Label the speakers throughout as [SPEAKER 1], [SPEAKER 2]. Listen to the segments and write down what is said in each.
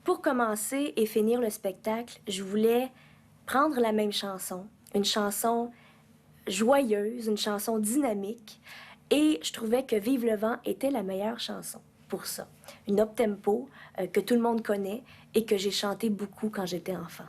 [SPEAKER 1] Pour commencer et finir le spectacle, je voulais prendre la même chanson, une chanson joyeuse, une chanson dynamique, et je trouvais que Vive le vent était la meilleure chanson pour ça. Une up-tempo que tout le monde connaît et que j'ai chanté beaucoup quand j'étais enfant.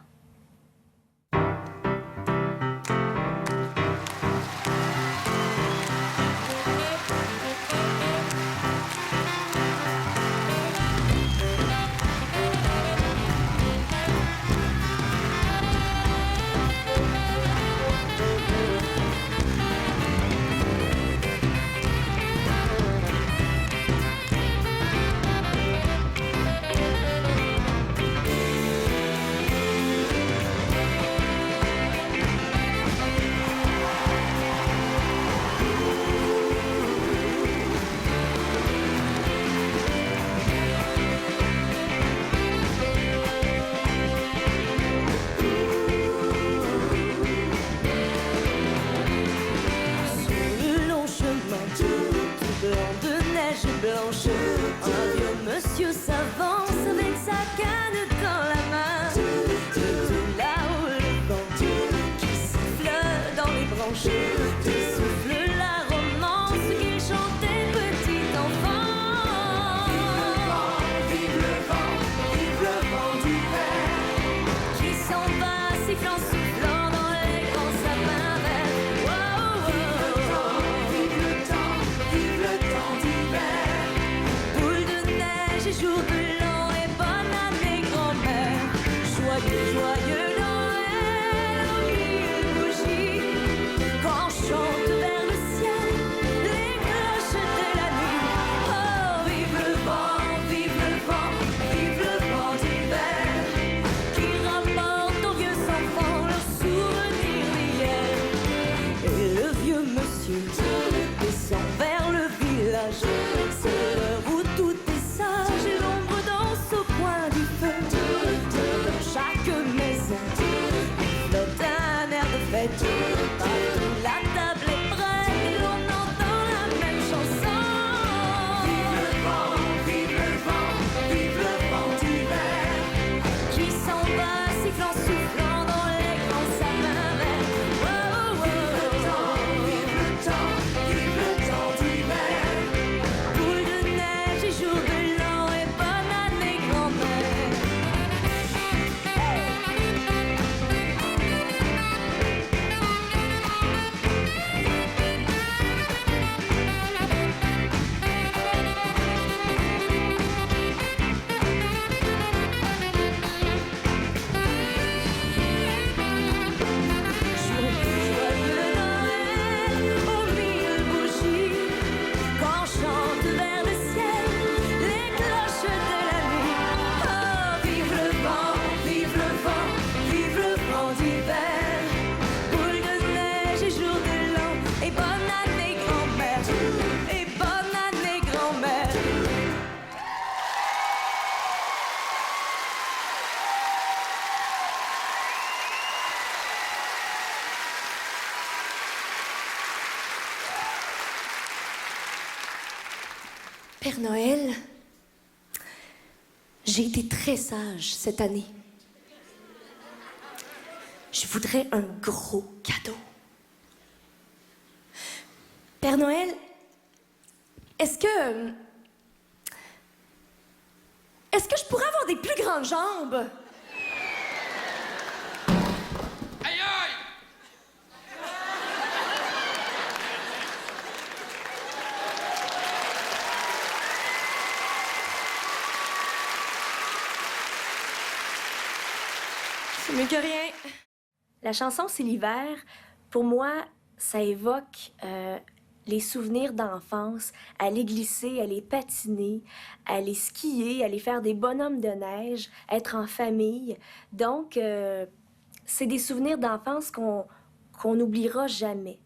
[SPEAKER 2] Blanche, un vieux monsieur s'avance avec sa canne dans la main. Tout là-haut le vent qui siffle dans les branches, qui souffle la romance qu'il chantait petit enfant. Vive le vent d'hiver, qui s'en va sifflant, soufflant dans les grands sapins verts. Vive le temps d'hiver. Jour de l'an et bonne année grand-mère. Joyeux, joyeux Noël aux mille bougies, quand chantent vers le ciel les cloches de la nuit. Oh, vive le vent, vive le vent, vive le vent d'hiver, qui rapporte aux vieux enfants leurs souvenirs d'hier. Et le vieux monsieur descend vers le village, c'est l'heure où tout est sage et l'ombre danse au coin du feu. Dans chaque maison flotte un air de fête. Partout la table est prête et l'on entend la même chanson. Vive le vent, vive le vent, vive le vent d'hiver, qui s'en va sifflant, soufflant dans les grands sapins verts. Vive le temps d'hiver, boule de neige et jour de l'an et bonne année grand-mère. Joyeux Noël aux mille bougies, quand chantent vers le ciel les cloches de la nuit. Oh, vive le vent, vive le vent, vive le vent d'hiver, boule de neige et jour de l'an et bonne année grand-mère, et bonne année grand-mère. Père Noël, j'ai été très sage cette année. Je voudrais un gros cadeau. Père Noël, est-ce que je pourrais avoir des plus grandes jambes?
[SPEAKER 3] Aïe aïe!
[SPEAKER 1] C'est mieux que rien. La chanson C'est l'hiver, pour moi, ça évoque les souvenirs d'enfance, aller glisser, aller patiner, aller skier, aller faire des bonhommes de neige, être en famille. Donc, c'est des souvenirs d'enfance qu'on n'oubliera jamais.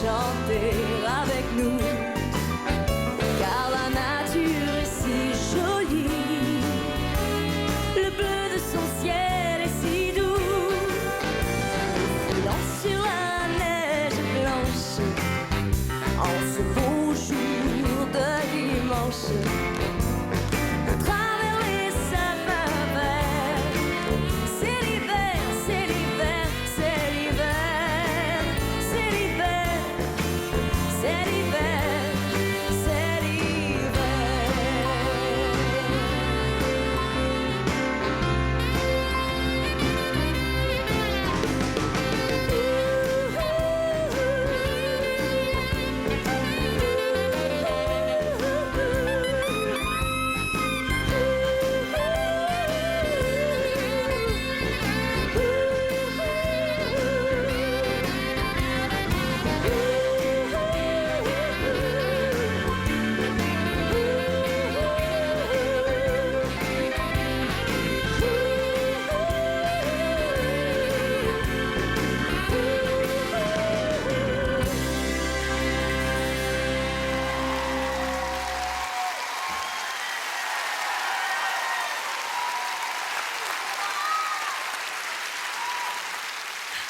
[SPEAKER 2] chanter avec nous. Car la nature est si jolie, le bleu de son ciel est si doux, filant sur la neige blanche, en ce beau jour de dimanche. À travers les sapins verts, c'est l'hiver, c'est l'hiver, c'est l'hiver, c'est l'hiver, c'est l'hiver, c'est l'hiver.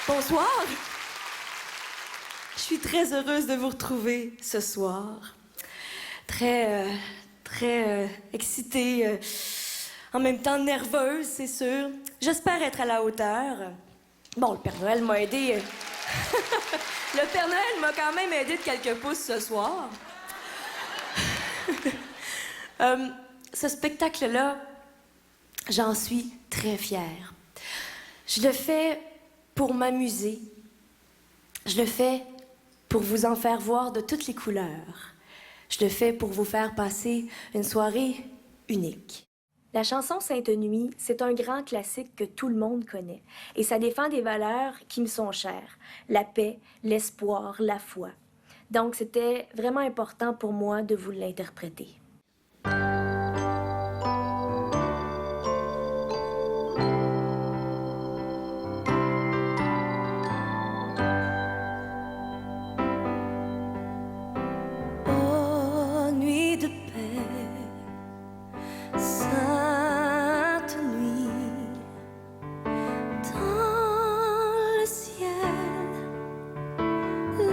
[SPEAKER 2] Bonsoir. Je suis très heureuse de vous retrouver ce soir. Très excitée, en même temps nerveuse, c'est sûr. J'espère être à la hauteur. Bon, le Père Noël m'a aidé. Le Père Noël m'a quand même aidé de quelques pouces ce soir. Ce spectacle-là, j'en suis très fière. Je le fais pour m'amuser. Je le fais pour vous en faire voir de toutes les couleurs. Je le fais pour vous faire passer une soirée unique.
[SPEAKER 1] La chanson Sainte Nuit, c'est un grand classique que tout le monde connaît. Et ça défend des valeurs qui me sont chères. La paix, l'espoir, la foi. Donc, c'était vraiment important pour moi de vous l'interpréter.
[SPEAKER 2] Oh, nuit de paix, sainte nuit, dans le ciel,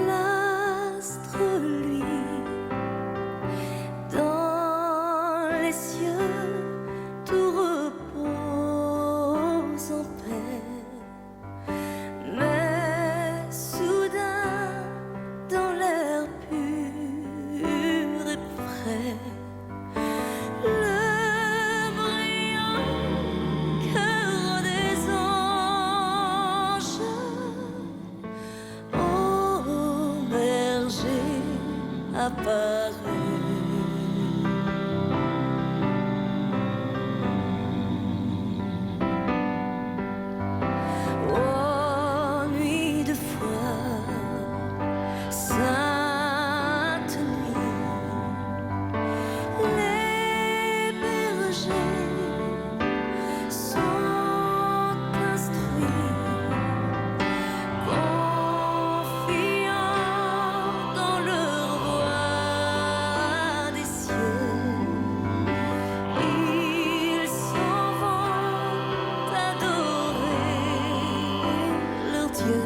[SPEAKER 2] l'astre luit, dans les cieux, tout repose en paix. Mais soudain, dans l'air pur et frais, le brillant cœur des anges, ô berger, apparut. Oh, nuit de foi, sainte nuit, les bergers sont instruits, confiants dans leur voix des cieux. Ils s'en vont adorer leur Dieu.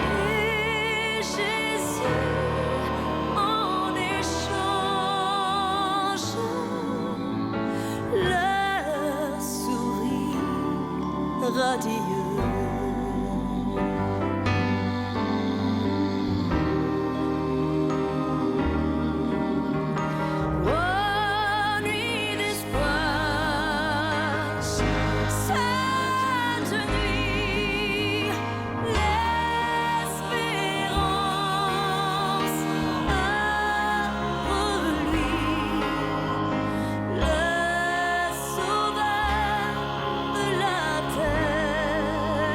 [SPEAKER 2] Et Jésus, en échange, leur sourit radieux. Oh, nuit d'espoir, sainte nuit, l'espérance après lui, le sauveur de la terre.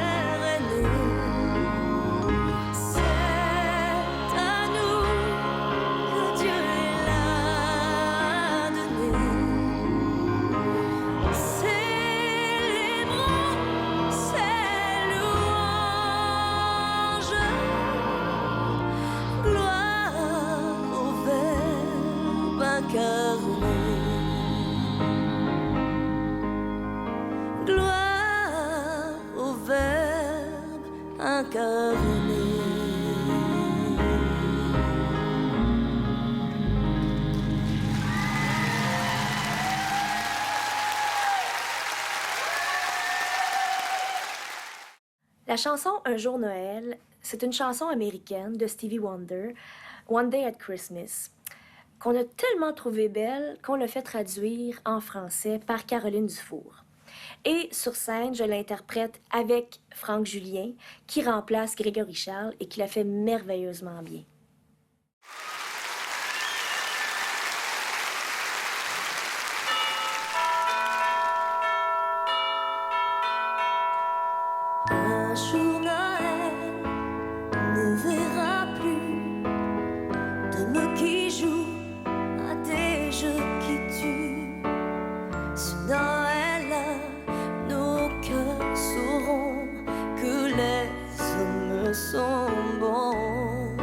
[SPEAKER 2] incarné.
[SPEAKER 1] La chanson Un jour Noël, c'est une chanson américaine de Stevie Wonder, One Day at Christmas, qu'on a tellement trouvée belle qu'on l'a fait traduire en français par Caroline Dufour. Et sur scène, je l'interprète avec Franck Julien, qui remplace Grégory Charles et qui la fait merveilleusement bien.
[SPEAKER 2] Un jour Noël ne verra plus d'hommes qui jouent à des jeux qui tuent. Ce Noël-là, nos cœurs sauront que les hommes sont bons.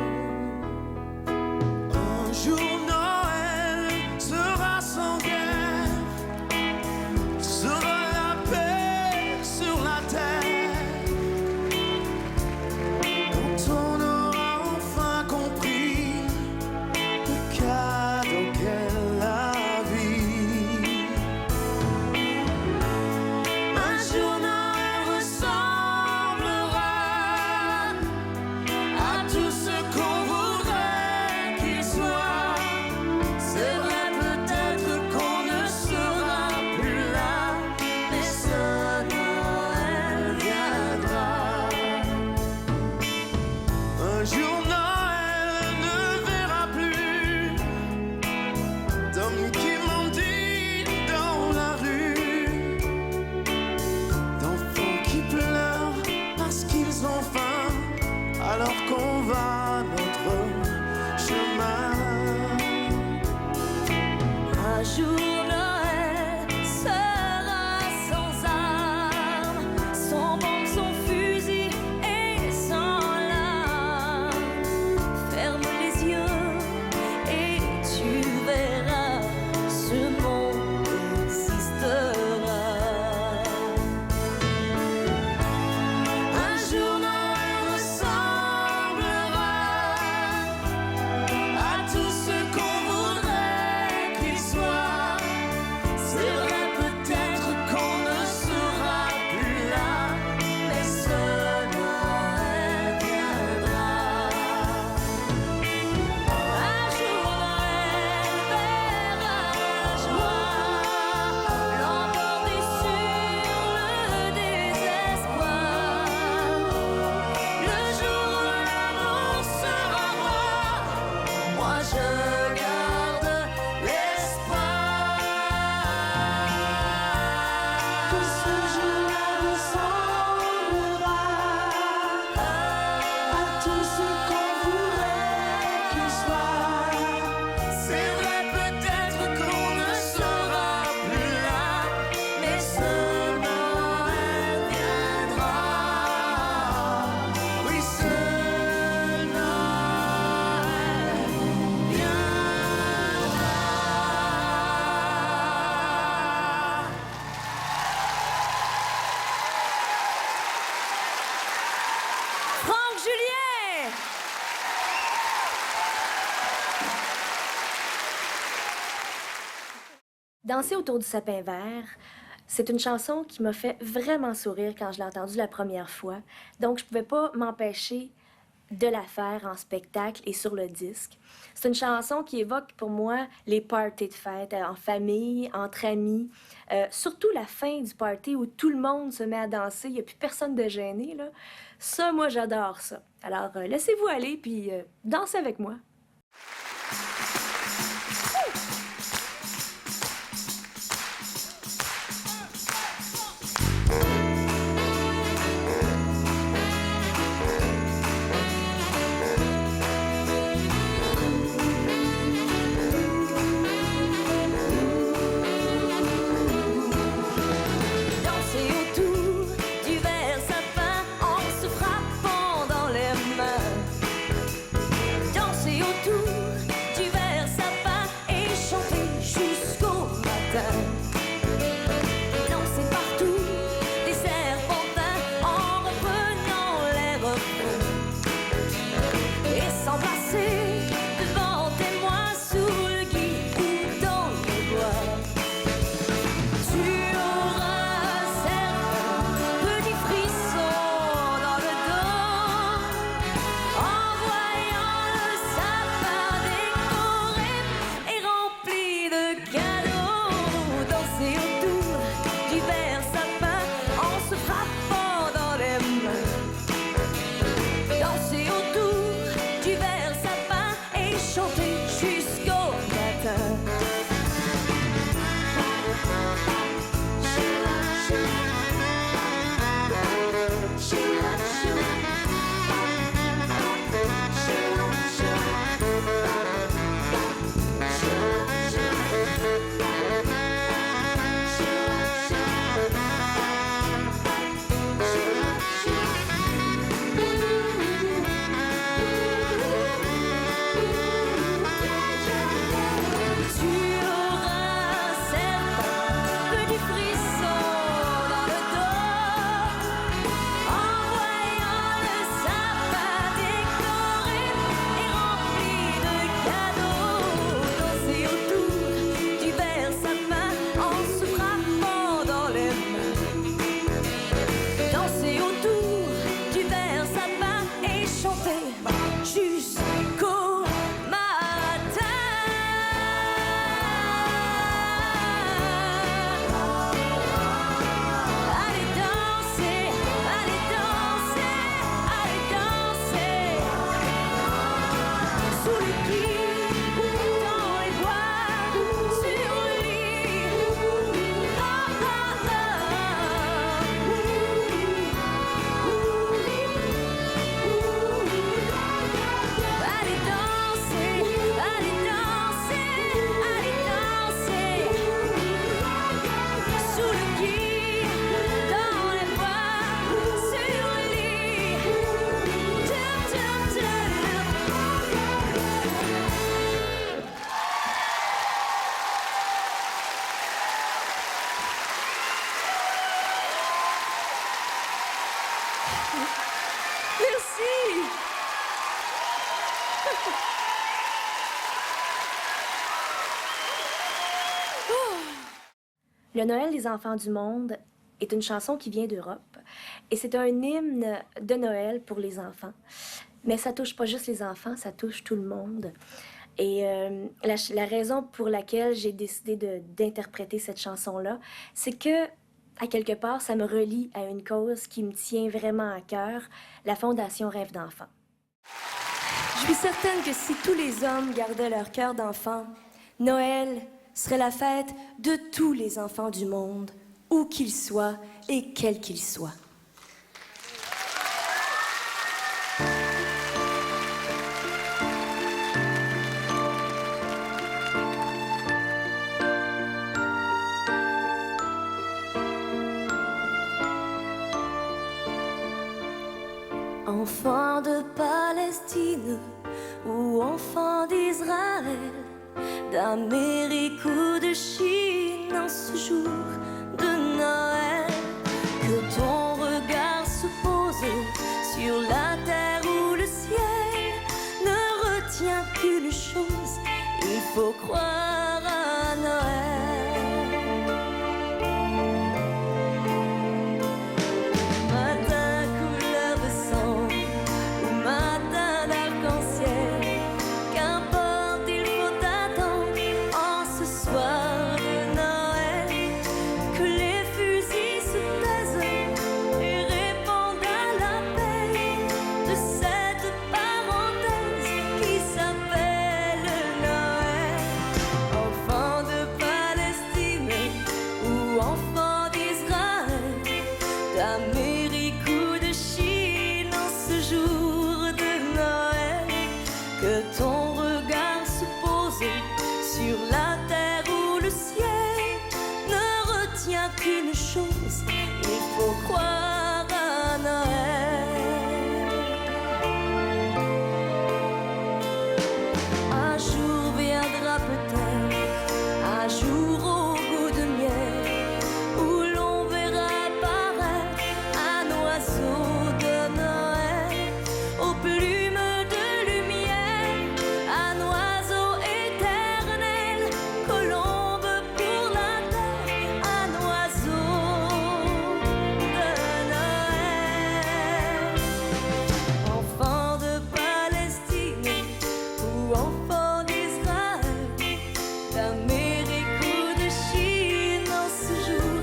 [SPEAKER 4] Un jour Noël sera sans guerre, sera la paix sur la terre. Quand on aura enfin compris le cadeau qu'est la vie. Un jour Noël ressemblera à tout ce qu'on voudrait qu'il soit. C'est vrai peut-être qu'on ne sera plus là, mais ce Noël viendra. Un jour Noël ne verra plus d'hommes qui mendient dans la rue, d'enfants qui pleurent parce qu'ils ont faim alors qu'on va notre chemin.
[SPEAKER 2] Un jour Noël sera sans armes, sans bombe, sans fusil et sans larmes. Ferme les yeux et tu verras, ce monde existera. Un jour Noël ressemblera à tout ce qu'on voudrait qu'il soit. C'est vrai peut-être qu'on ne sera plus là, mais ce Noël viendra. Un jour Noël verra la joie l'emporter sur le désespoir. Le jour où l'amour sera roi, moi je garde l'espoir que ce jour-là ressemblera à tout ce qu'on voudrait qu'il soit. C'est vrai peut-être qu'on ne sera plus là, mais ce Noël viendra. Oui, ce Noël viendra.
[SPEAKER 1] Franck Julien! Danser autour du sapin vert, c'est une chanson qui m'a fait vraiment sourire quand je l'ai entendue la première fois. Donc, je ne pouvais pas m'empêcher de la faire en spectacle et sur le disque. C'est une chanson qui évoque pour moi les parties de fête en famille, entre amis. Surtout la fin du party où tout le monde se met à danser, il n'y a plus personne de gêné, là. Ça, moi, j'adore ça. Alors, laissez-vous aller, puis dansez avec moi.
[SPEAKER 2] Danser autour du vert sapin en se frappant dans les mains. Danser autour
[SPEAKER 1] Merci! Le Noël des enfants du monde est une chanson qui vient d'Europe et c'est un hymne de Noël pour les enfants. Mais ça touche pas juste les enfants, ça touche tout le monde. Et la raison pour laquelle j'ai décidé d'interpréter cette chanson-là, c'est que, à quelque part, ça me relie à une cause qui me tient vraiment à cœur, la Fondation Rêve d'enfant. Je suis certaine que si tous les hommes gardaient leur cœur d'enfant, Noël serait la fête de tous les enfants du monde, où qu'ils soient et quels qu'ils soient. Enfants de Palestine ou enfants d'Israël, d'Amérique ou de Chine, en ce jour de Noël, que ton regard se pose sur la terre ou le ciel, ne retient qu'une chose, il faut croire à Noël. Matin couleur de sang ou matin d'arc-en-ciel, qu'importe, il faut attendre en ce soir de Noël que les fusils se taisent et répondent à l'appel de cette parenthèse qui s'appelle Noël. Enfants de Palestine ou enfants d'Israël, d'Amérique ou de Chine, en ce jour de Noël, que ton regard se pose sur la terre ou le ciel, ne retient qu'une chose, il faut croire à Noël. Un jour viendra peut-être, un jour au goût de miel, où l'on verra apparaître un oiseau de Noël, aux plumes de lumière, un oiseau éternel, colombe pour la terre, un oiseau de Noël. Enfants de Palestine ou enfants d'Israël, d'Amérique ou de Chine, en ce jour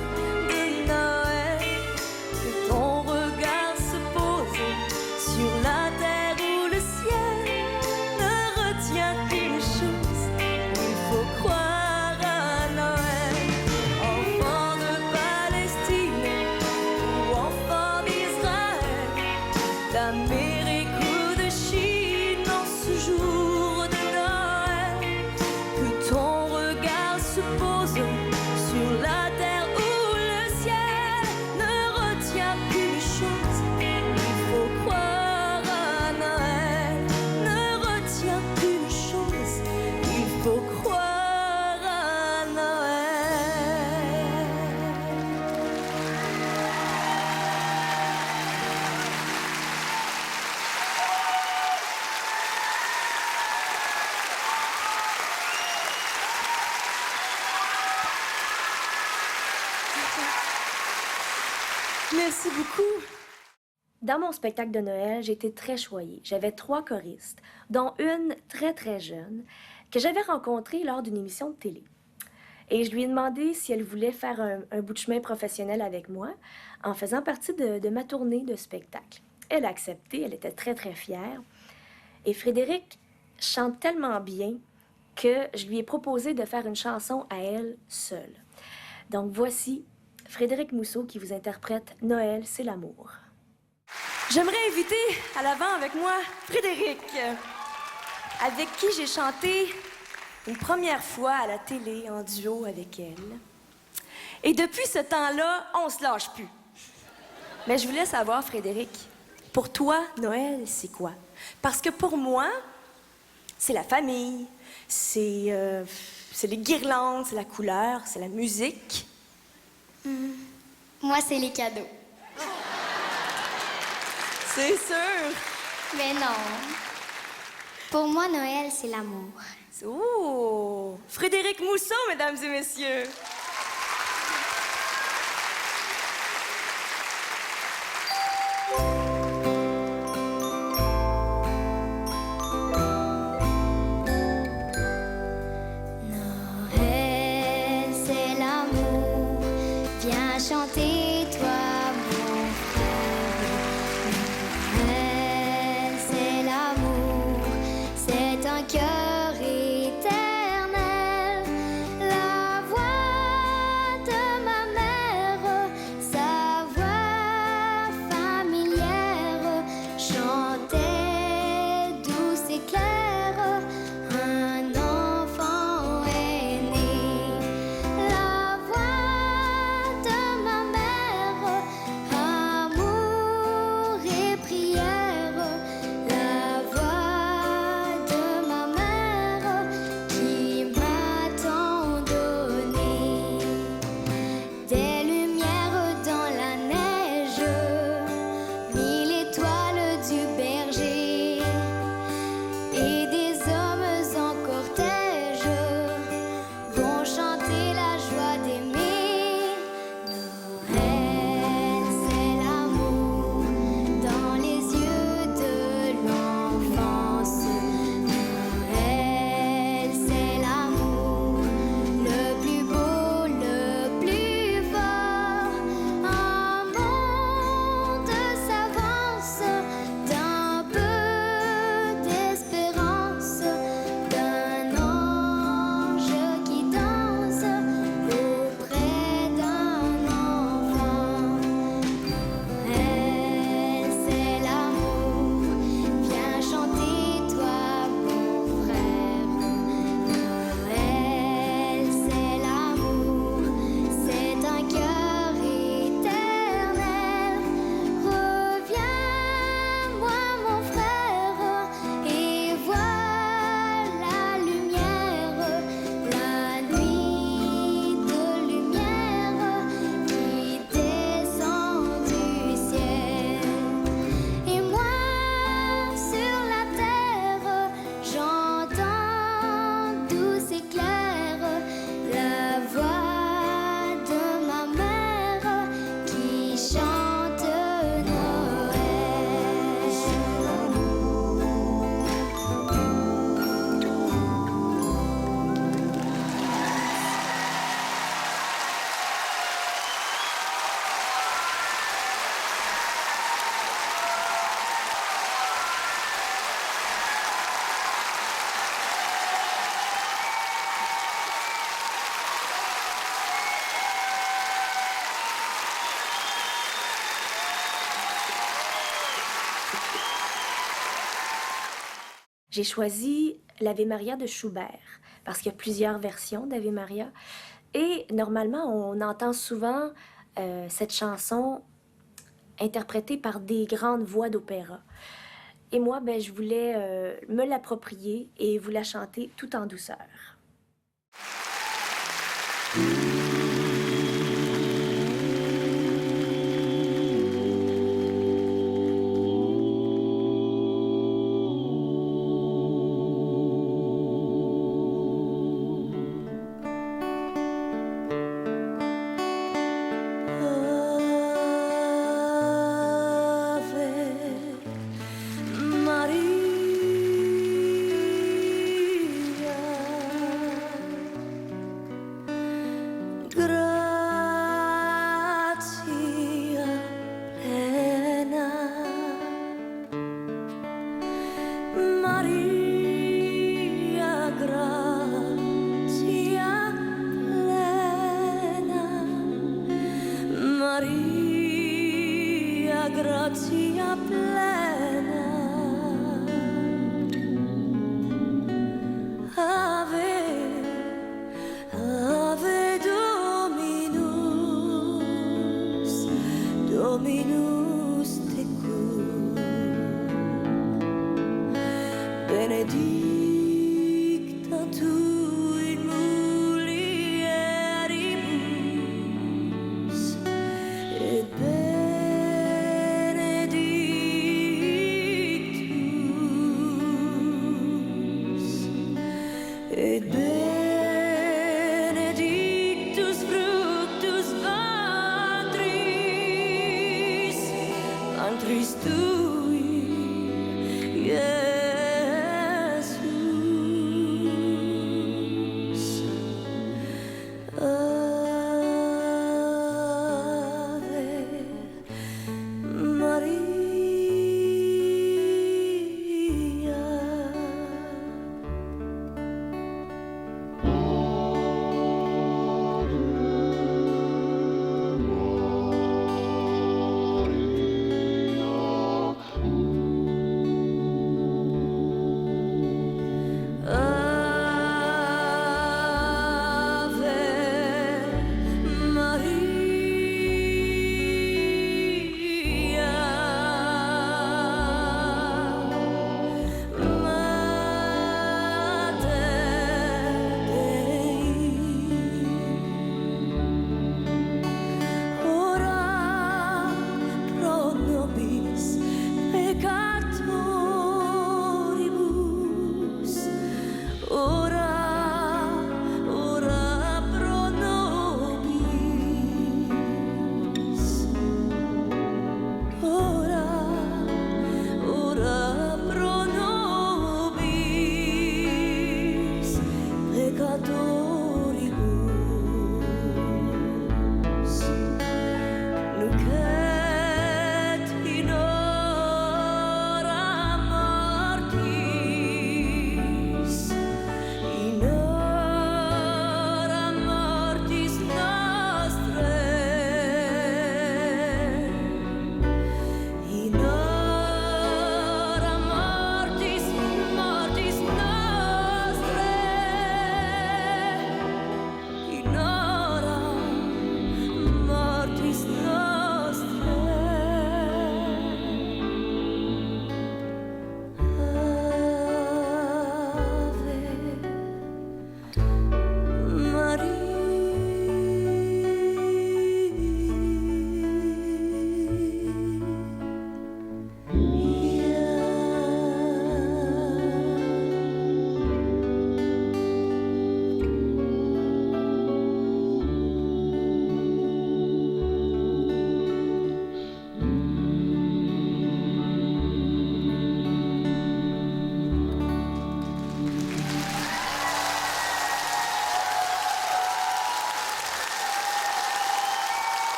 [SPEAKER 1] de Noël, que ton regard se pose sur la terre ou le ciel, ne retient qu'une chose, il faut croire à Noël. Enfants de Palestine ou enfants d'Israël, d'Amérique ou de Chine, en ce jour de Noël, que ton regard se pose sur la terre ou le ciel, ne retient qu'une chose, il faut croire à Noël, ne retient qu'une chose, il faut croire à Noël. Merci beaucoup. Dans mon spectacle de Noël, j'ai été très choyée. J'avais 3 choristes, dont une très très jeune, que j'avais rencontrée lors d'une émission de télé. Et je lui ai demandé si elle voulait faire un bout de chemin professionnel avec moi, en faisant partie de ma tournée de spectacle. Elle a accepté, elle était très très fière. Et Frédéric chante tellement bien que je lui ai proposé de faire une chanson à elle seule. Donc voici Frédéric Mousseau qui vous interprète « Noël, c'est l'amour ». J'aimerais inviter à l'avant avec moi Frédéric, avec qui j'ai chanté une première fois à la télé en duo avec elle. Et depuis ce temps-là, on se lâche plus. Mais je voulais savoir, Frédéric, pour toi, Noël, c'est quoi? Parce que pour moi, c'est la famille, c'est les guirlandes, c'est la couleur, c'est la musique.
[SPEAKER 5] Moi, c'est les cadeaux.
[SPEAKER 1] C'est sûr.
[SPEAKER 5] Mais non. Pour moi, Noël, c'est l'amour.
[SPEAKER 1] Oh! Frédéric Mousseau, mesdames et messieurs.
[SPEAKER 5] Noël, c'est l'amour. Viens chanter, toi, mon frère. Noël, c'est l'amour. C'est un cœur éternel. La voix de ma mère, sa voix familière, chantait douce et claire. Un enfant est né. La voix de ma mère, amour et prière. La voix de ma mère qui m'a tant donné. Des lumières dans la neige, mille étoiles du berger et des hommes en cortège vont chanter la joie d'aimer. Noël, c'est l'amour dans les yeux de l'enfance. Noël, c'est l'amour, le plus beau, le plus fort. Un monde s'avance d'un peu d'espérance, d'un ange qui danse auprès d'un enfant. Noël, c'est l'amour. Viens chanter, toi, mon frère. Noël, c'est l'amour. C'est un cœur éternel. Reviens-moi, mon frère, et vois la lumière, la nuit de lumière qui descend du ciel. Et moi, sur la terre, j'entends douce et claire la voix de ma mère qui chante Noël.
[SPEAKER 1] J'ai choisi l'Ave Maria de Schubert parce qu'il y a plusieurs versions d'Ave Maria. Et normalement, on entend souvent cette chanson interprétée par des grandes voix d'opéra. Et moi, ben, je voulais me l'approprier et vous la chanter tout en douceur.
[SPEAKER 2] Grazia plena, Ave, Ave Dominus, Dominus tecum, benedicta tu in mulieribus, et benedictus Christui, Jesus. Ave Maria.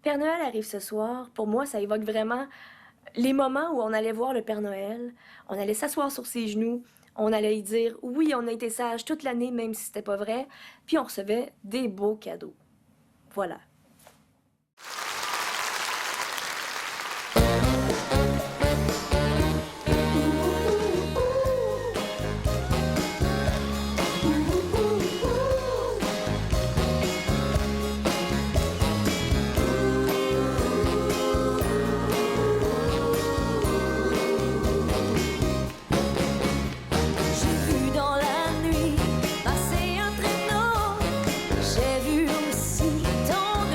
[SPEAKER 1] Père Noël arrive ce soir. Pour moi, ça évoque vraiment les moments où on allait voir le Père Noël. On allait s'asseoir sur ses genoux. On allait lui dire « Oui, on a été sages toute l'année, même si c'était pas vrai. » Puis on recevait des beaux cadeaux. Voilà.
[SPEAKER 2] J'ai vu aussi tant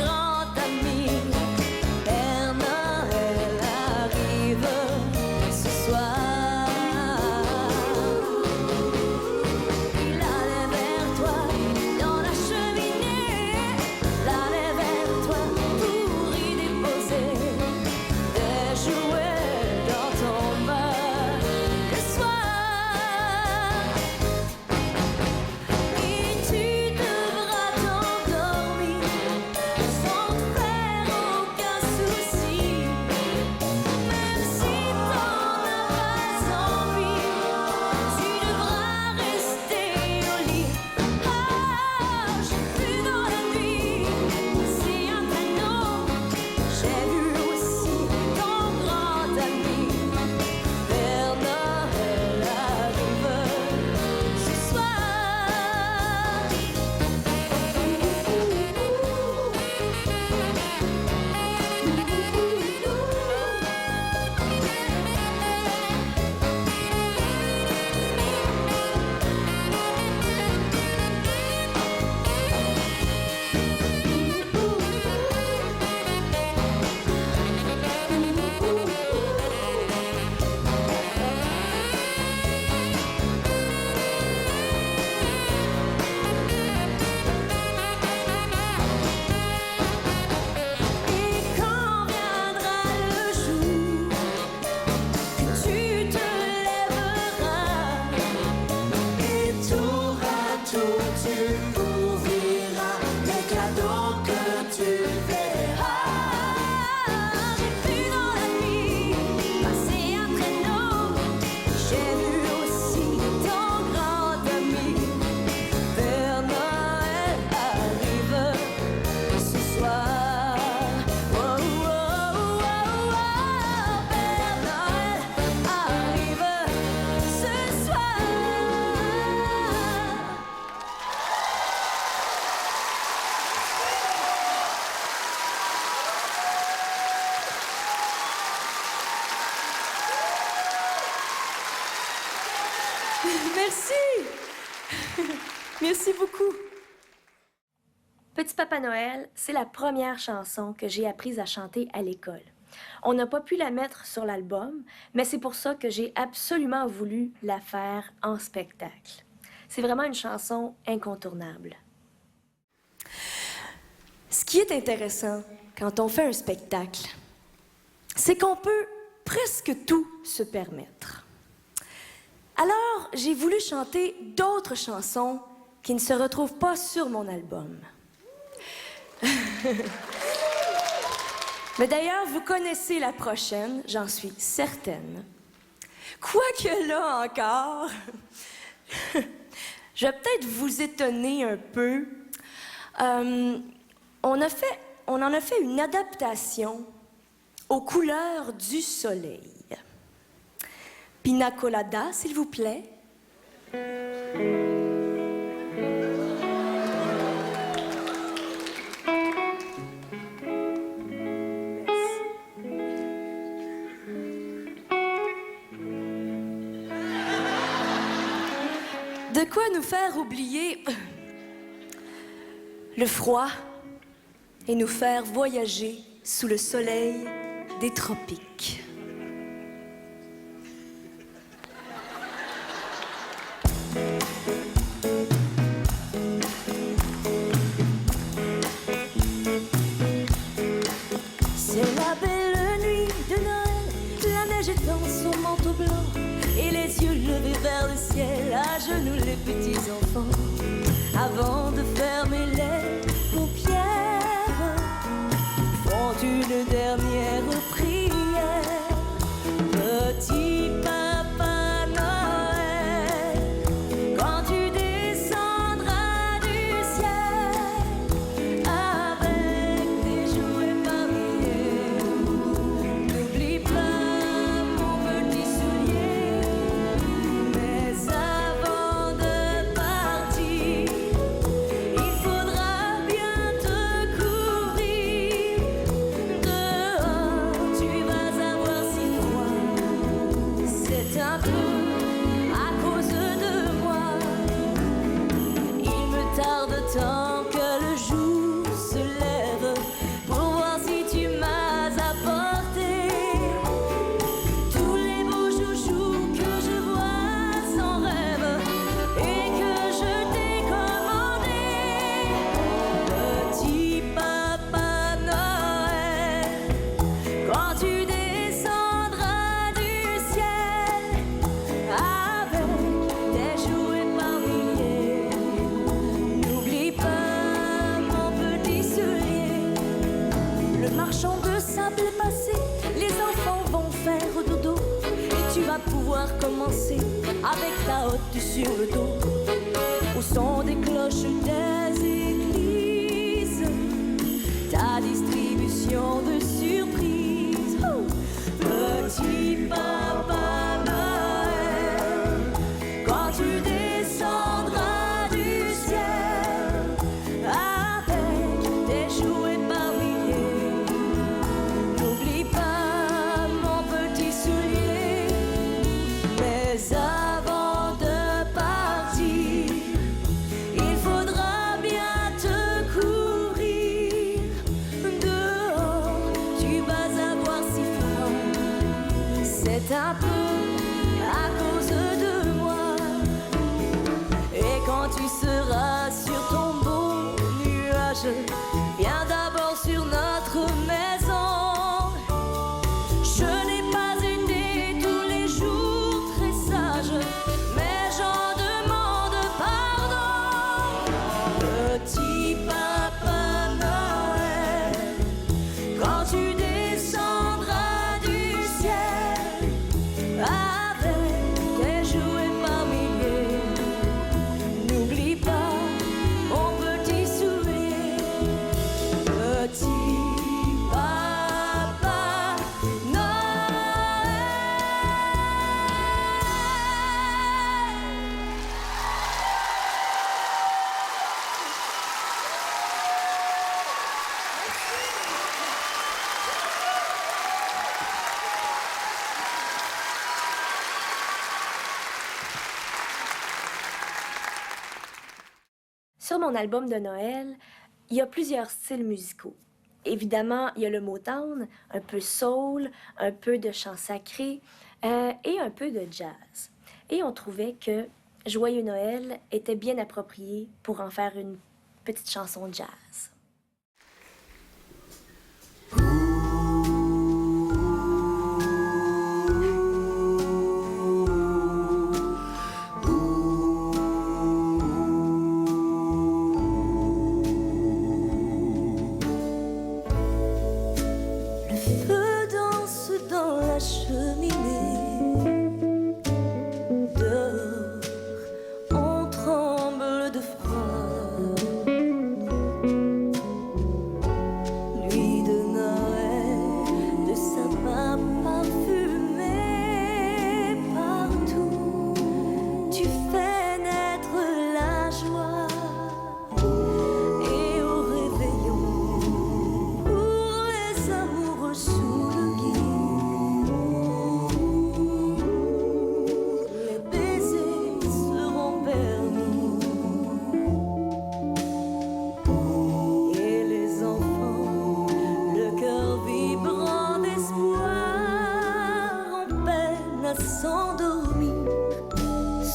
[SPEAKER 1] beaucoup. Petit Papa Noël, c'est la première chanson que j'ai apprise à chanter à l'école. On n'a pas pu la mettre sur l'album, mais c'est pour ça que j'ai absolument voulu la faire en spectacle. C'est vraiment une chanson incontournable. Ce qui est intéressant quand on fait un spectacle, c'est qu'on peut presque tout se permettre. Alors, j'ai voulu chanter d'autres chansons qui ne se retrouvent pas sur mon album. Mais d'ailleurs, vous connaissez la prochaine, j'en suis certaine. Quoique là encore, je vais peut-être vous étonner un peu. On en a fait une adaptation aux couleurs du soleil. Pina colada, s'il vous plaît. De quoi nous faire oublier le froid et nous faire voyager sous le soleil des tropiques.
[SPEAKER 2] C'est la belle nuit de Noël, la neige est dans son manteau blanc et les yeux levés vers le ciel, à genoux les petits enfants, avant de fermer les paupières, font une dernière prière. Petit Papa Noël, quand tu descendras du ciel avec des jouets par milliers, n'oublie pas mon petit soulier. Mais avant de partir, il faudra bien te couvrir. Dehors, tu vas avoir si froid. C'est un peu à cause de moi. Il me tarde tant que le jour se lève pour voir si tu m'as apporté tous les beaux chouchous que je vois sans rêve et que je t'ai commandé. Petit Papa Noël, quand tu descendras du ciel avec des jouets par milliers, n'oublie pas mon petit soulier. Le marchand de sable est passé, les enfants vont faire dodo et tu vas pouvoir commencer avec ta hotte sur le dos, au son des cloches des églises, ta distribution de surprises. Oh! Petit Papa Noël, quand tu descendras du ciel avec des jouets par milliers, n'oublie pas mon petit soulier. Mais avant de partir, il faudra bien te couvrir. Dehors, tu vas avoir si froid. C'est un peu à cause de moi. Et quand tu seras sur ton beau nuage, viens d'abord sur notre maison. Je n'ai pas été tous les jours très sage, mais j'en demande pardon. Petit Papa Noël, quand tu descendras du ciel avec des jouets par milliers, n'oublie pas mon petit soulier.
[SPEAKER 1] mon album de Noël, il y a plusieurs styles musicaux. Évidemment, il y a le Motown, un peu soul, un peu de chant sacré et un peu de jazz. Et on trouvait que Joyeux Noël était bien approprié pour en faire une petite chanson jazz.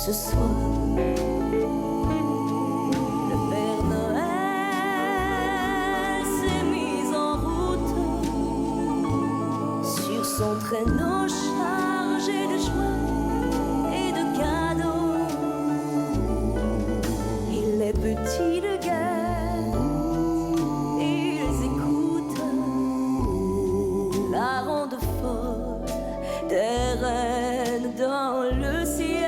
[SPEAKER 2] Ce soir, le Père Noël s'est mis en route sur son traîneau chargé de joie et de cadeaux. Il est petit de guerre, ils écoutent la ronde folle des reines dans le ciel.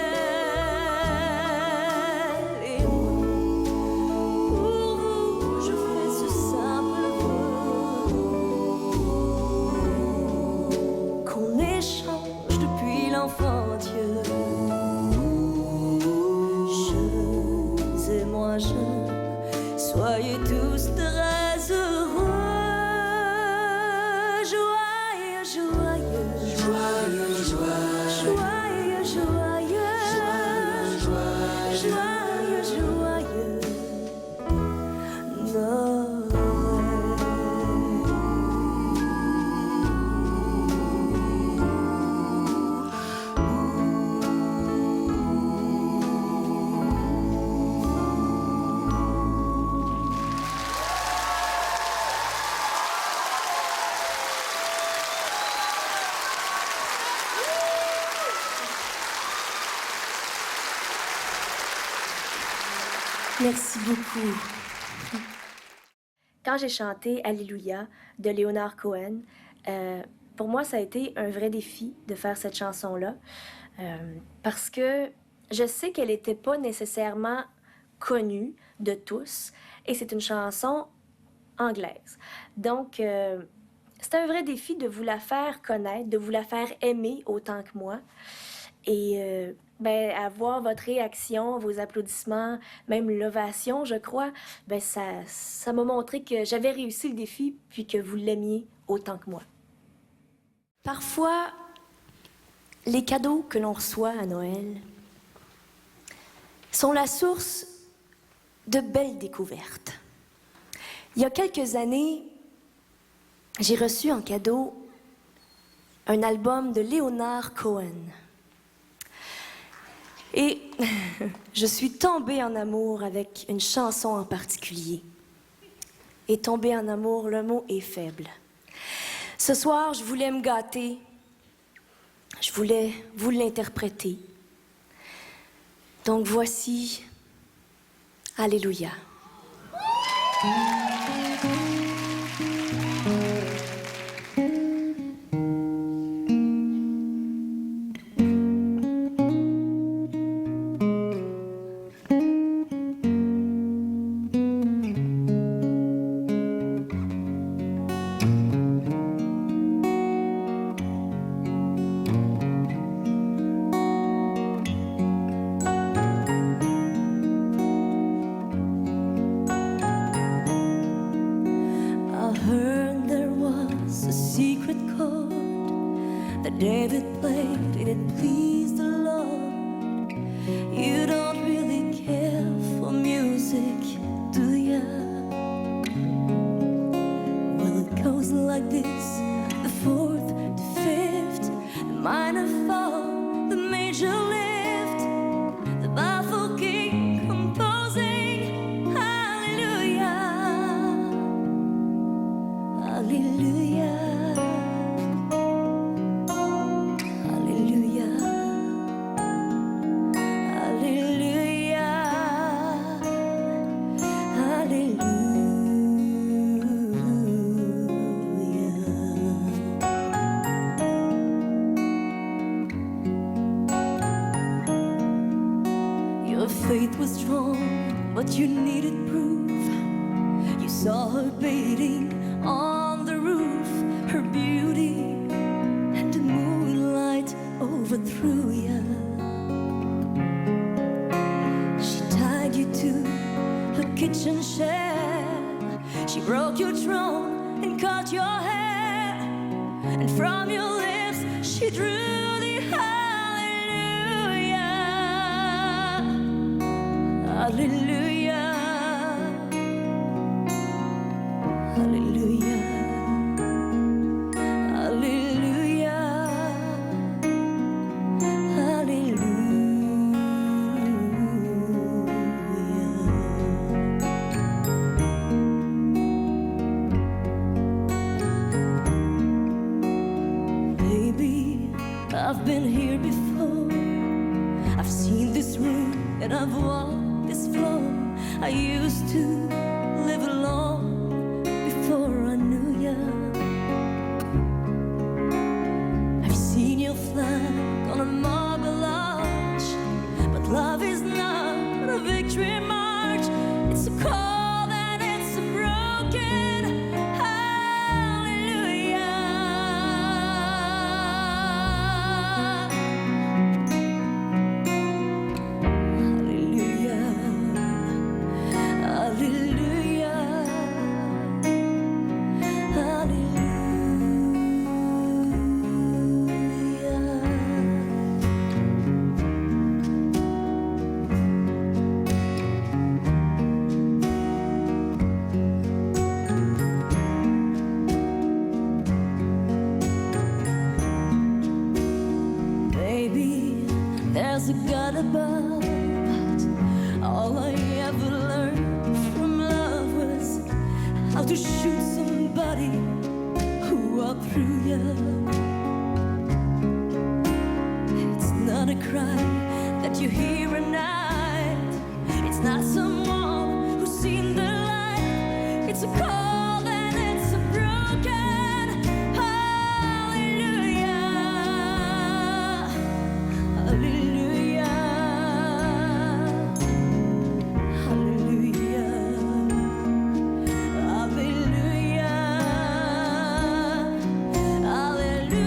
[SPEAKER 2] Soyez tous très heureux, joyeux, joyeux, joyeux, joyeux, joyeux, joyeux, joyeux, joyeux, Noël.
[SPEAKER 1] Merci beaucoup. Quand j'ai chanté Alléluia de Leonard Cohen, pour moi, ça a été un vrai défi de faire cette chanson-là, parce que je sais qu'elle n'était pas nécessairement connue de tous, et c'est une chanson anglaise. Donc, c'est un vrai défi de vous la faire connaître, de vous la faire aimer autant que moi. Et avoir votre réaction, vos applaudissements, même l'ovation, je crois, ça m'a montré que j'avais réussi le défi puis que vous l'aimiez autant que moi. Parfois, les cadeaux que l'on reçoit à Noël sont la source de belles découvertes. Il y a quelques années, j'ai reçu en cadeau un album de Leonard Cohen. Et je suis tombée en amour avec une chanson en particulier. Et tomber en amour, le mot est faible. Ce soir, je voulais me gâter. Je voulais vous l'interpréter. Donc voici Alléluia. David played, and it pleased the Lord. You don't really care for music, do
[SPEAKER 2] is the fourth to fifth, the minor fall, the major lift, the baffled king composing. Hallelujah, hallelujah, hallelujah, hallelujah, hallelujah. Your faith was strong, but you needed proof. You saw her bathing on the roof, her beauty and the moonlight overthrew you. She tied you to her kitchen chair. She broke your throne and cut your hair, and from your lips she drew the hallelujah, hallelujah, hallelujah, hallelujah, hallelujah. Baby, I've been here before. I've seen this room and I've walked this floor. I used to live alone before I knew ya. I've seen your flag on a marble arch, but love is not a victory march. It's a call and it's a broken hallelujah, hallelujah, hallelujah, baby, there's a God above, but all I ever learned from love was how to shoot somebody who walked through you. It's not a cry that you hear at night. It's not someone who's seen the light. It's a call and it's a broken hallelujah, hallelujah, hallelujah, hallelujah, hallelujah,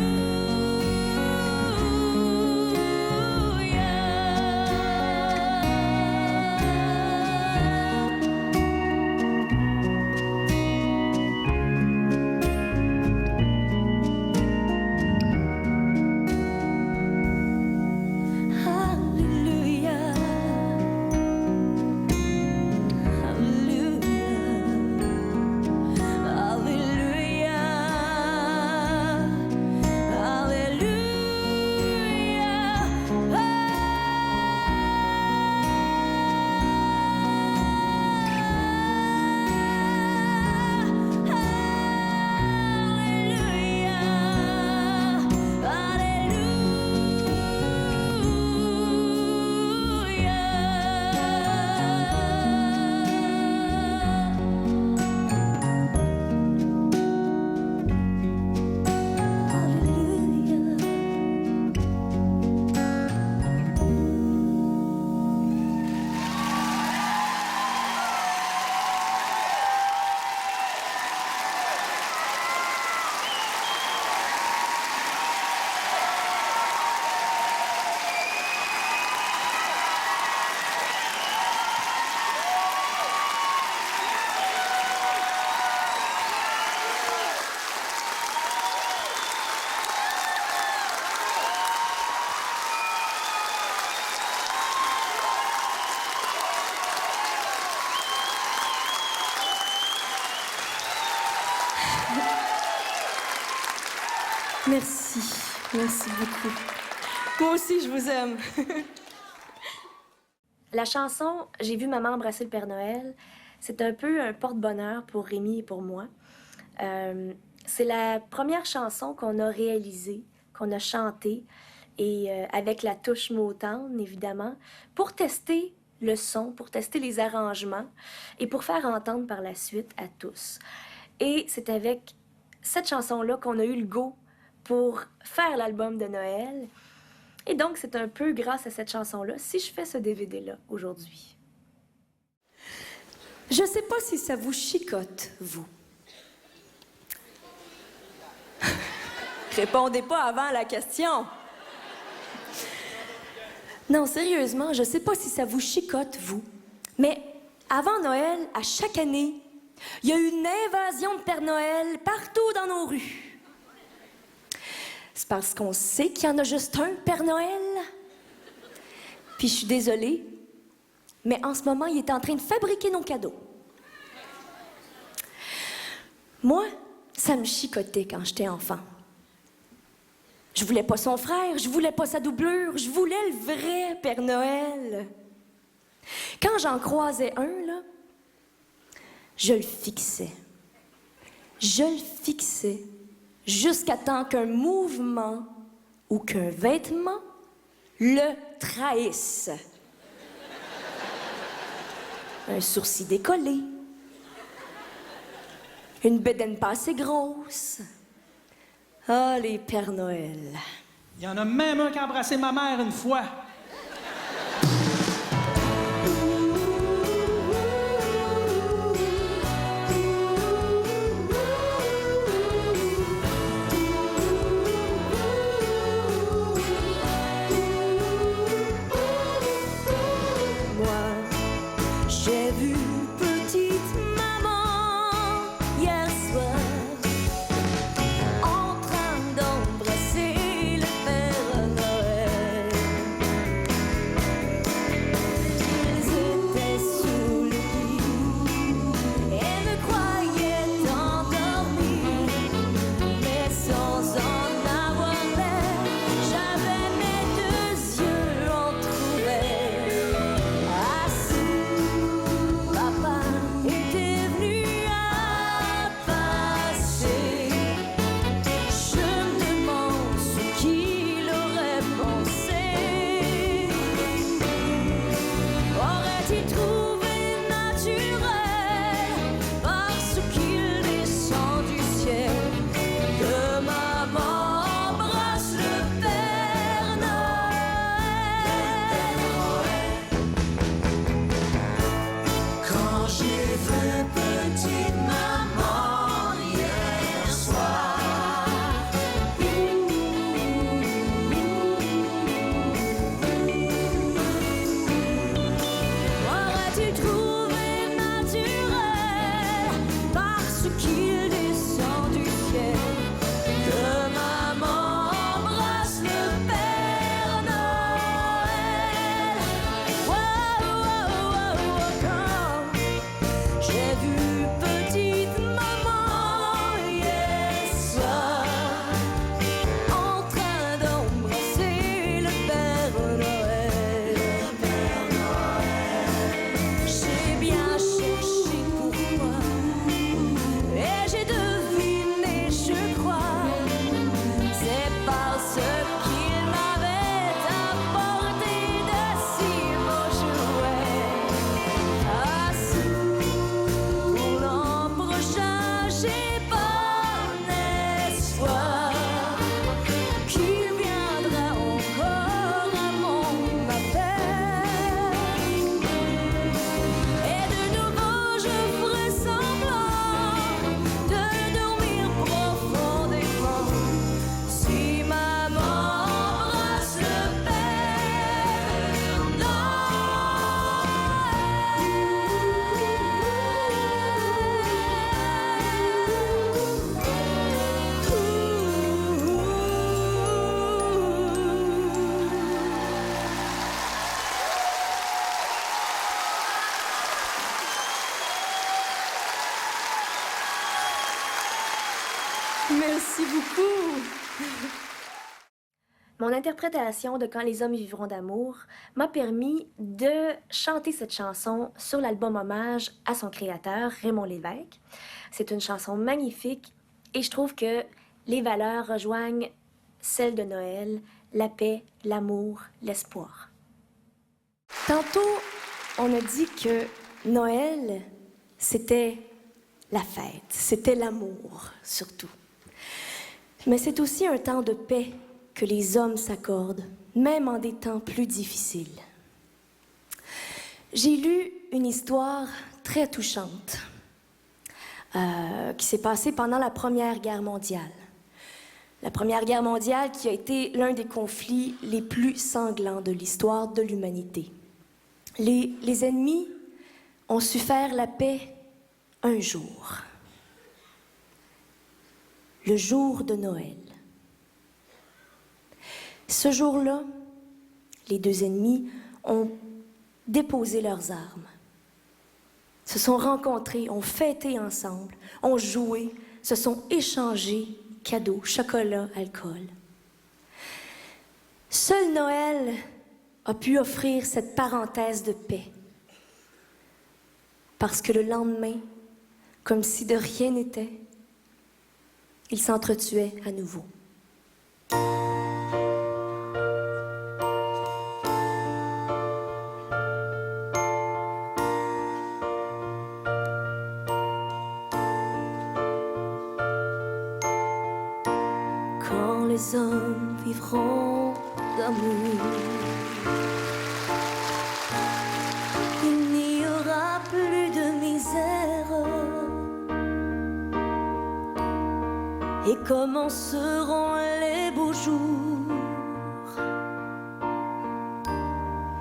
[SPEAKER 1] Merci. Merci beaucoup. Moi aussi, je vous aime. La chanson « J'ai vu maman embrasser le Père Noël », c'est un peu un porte-bonheur pour Rémi et pour moi. C'est la première chanson qu'on a réalisée, qu'on a chantée, et avec la touche Motown, évidemment, pour tester le son, pour tester les arrangements et pour faire entendre par la suite à tous. Et c'est avec cette chanson-là qu'on a eu le go pour faire l'album de Noël. Et donc, c'est un peu grâce à cette chanson-là si je fais ce DVD-là aujourd'hui. Je sais pas si ça vous chicote, vous. Répondez pas avant la question. Non, sérieusement, je sais pas si ça vous chicote, vous. Mais avant Noël, à chaque année, il y a eu une invasion de Père Noël partout dans nos rues. C'est parce qu'on sait qu'il y en a juste un Père Noël. Puis je suis désolée, mais en ce moment, il est en train de fabriquer nos cadeaux. Moi, ça me chicotait quand j'étais enfant. Je voulais pas son frère, je voulais pas sa doublure, je voulais le vrai Père Noël. Quand j'en croisais un, là, je le fixais. Je le fixais jusqu'à temps qu'un mouvement ou qu'un vêtement le trahisse. Un sourcil décollé, une bedaine pas assez grosse. Ah, les Pères Noël.
[SPEAKER 6] Il y en a même un qui a embrassé ma mère une fois.
[SPEAKER 2] J'ai vu petite maman hier soir en train d'embrasser le Père Noël. Ils étaient sous le lit et me croyaient endormie, mais sans en avoir l'air, j'avais mes deux yeux entrouvers. Papa était venu à passer. Je me demande ce qu'il aurait pensé. Aurait-il trouvé naturel, parce qu'il descend du ciel, que maman embrasse le Père Noël? Quand j'ai vu petite maman hier soir, aurais-tu trouvé naturel, parce qu'il descend du ciel, que maman embrasse le Père Noël? Quand j'ai vu petite maman hier soir en train d'embrasser le Père Noël. J'ai bien cherché pourquoi et j'ai deviné, je crois. C'est parce qu'il m'avait apporté de si beaux jouets. Pour l'an prochain, j'ai bon espoir qu'il viendra encore à mon appel. Et de nouveau, je ferai semblant de dormir profondément si maman embrasse le Père
[SPEAKER 1] Merci beaucoup. Mon interprétation de Quand les hommes vivront d'amour m'a permis de chanter cette chanson sur l'album hommage à son créateur, Raymond Lévesque. C'est une chanson magnifique et je trouve que les valeurs rejoignent celles de Noël, la paix, l'amour, l'espoir. Tantôt, on a dit que Noël, c'était la fête, c'était l'amour surtout. Mais c'est aussi un temps de paix que les hommes s'accordent, même en des temps plus difficiles. J'ai lu une histoire très touchante qui s'est passée pendant la Première Guerre mondiale. La Première Guerre mondiale qui a été l'un des conflits les plus sanglants de l'histoire de l'humanité. Les ennemis ont su faire la paix un jour. Le jour de Noël. Ce jour-là, les deux ennemis ont déposé leurs armes, se sont rencontrés, ont fêté ensemble, ont joué, se sont échangés cadeaux, chocolat, alcool. Seul Noël a pu offrir cette parenthèse de paix. Parce que le lendemain, comme si de rien n'était, ils s'entretuaient à nouveau. Quand les hommes vivront d'amour, il n'y aura plus de misère et commenceront les beaux jours.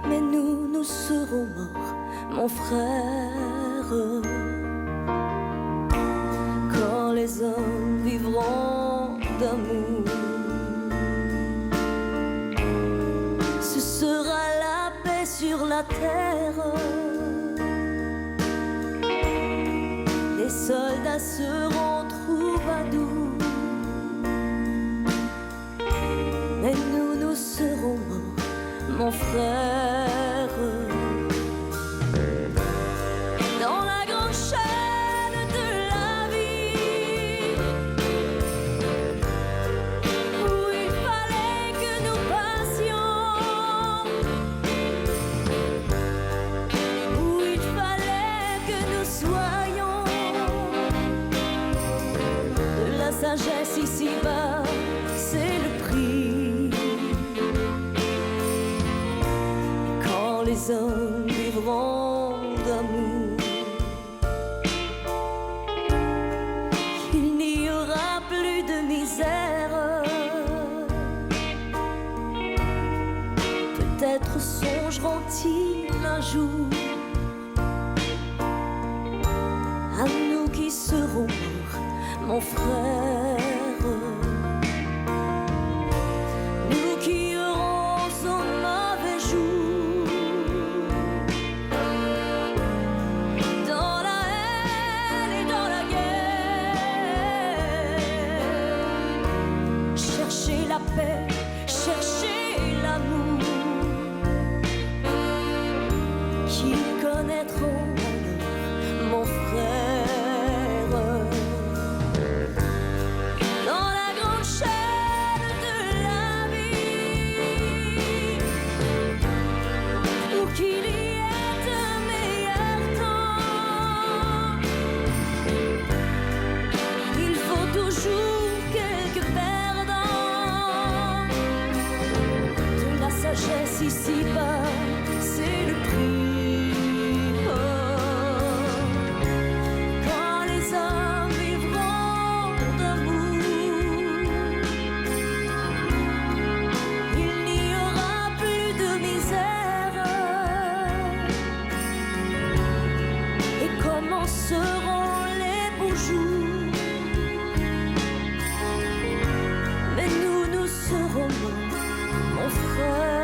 [SPEAKER 1] Mais nous serons morts, mon frère, quand les hommes vivront d'amour. Ce sera la paix sur la terre. Les soldats seront troubadours. Mais nous serons morts, mon frère. Dans la grande chaîne de la vie, où il fallait que nous passions, où il fallait que nous soyons, de la sagesse ici-bas, c'est le prix. Quand les hommes vivront d'amour, il n'y aura plus de misère. Peut-être songeront-ils un jour à nous qui serons morts, mon frère. Nous qui aurons au mauvais jour, dans la haine et dans la guerre, chercher la paix, chercher l'amour, qu'ils connaîtront alors, mon frère. Dans la grande chaîne de la vie, pour qu'il y ait un meilleur temps, il faut toujours quelques perdants. De la sagesse ici-bas, c'est le prix. Quand les hommes vivront d'amour, il n'y aura plus de misère et commenceront les beaux jours. Mais nous serons morts, mon frère.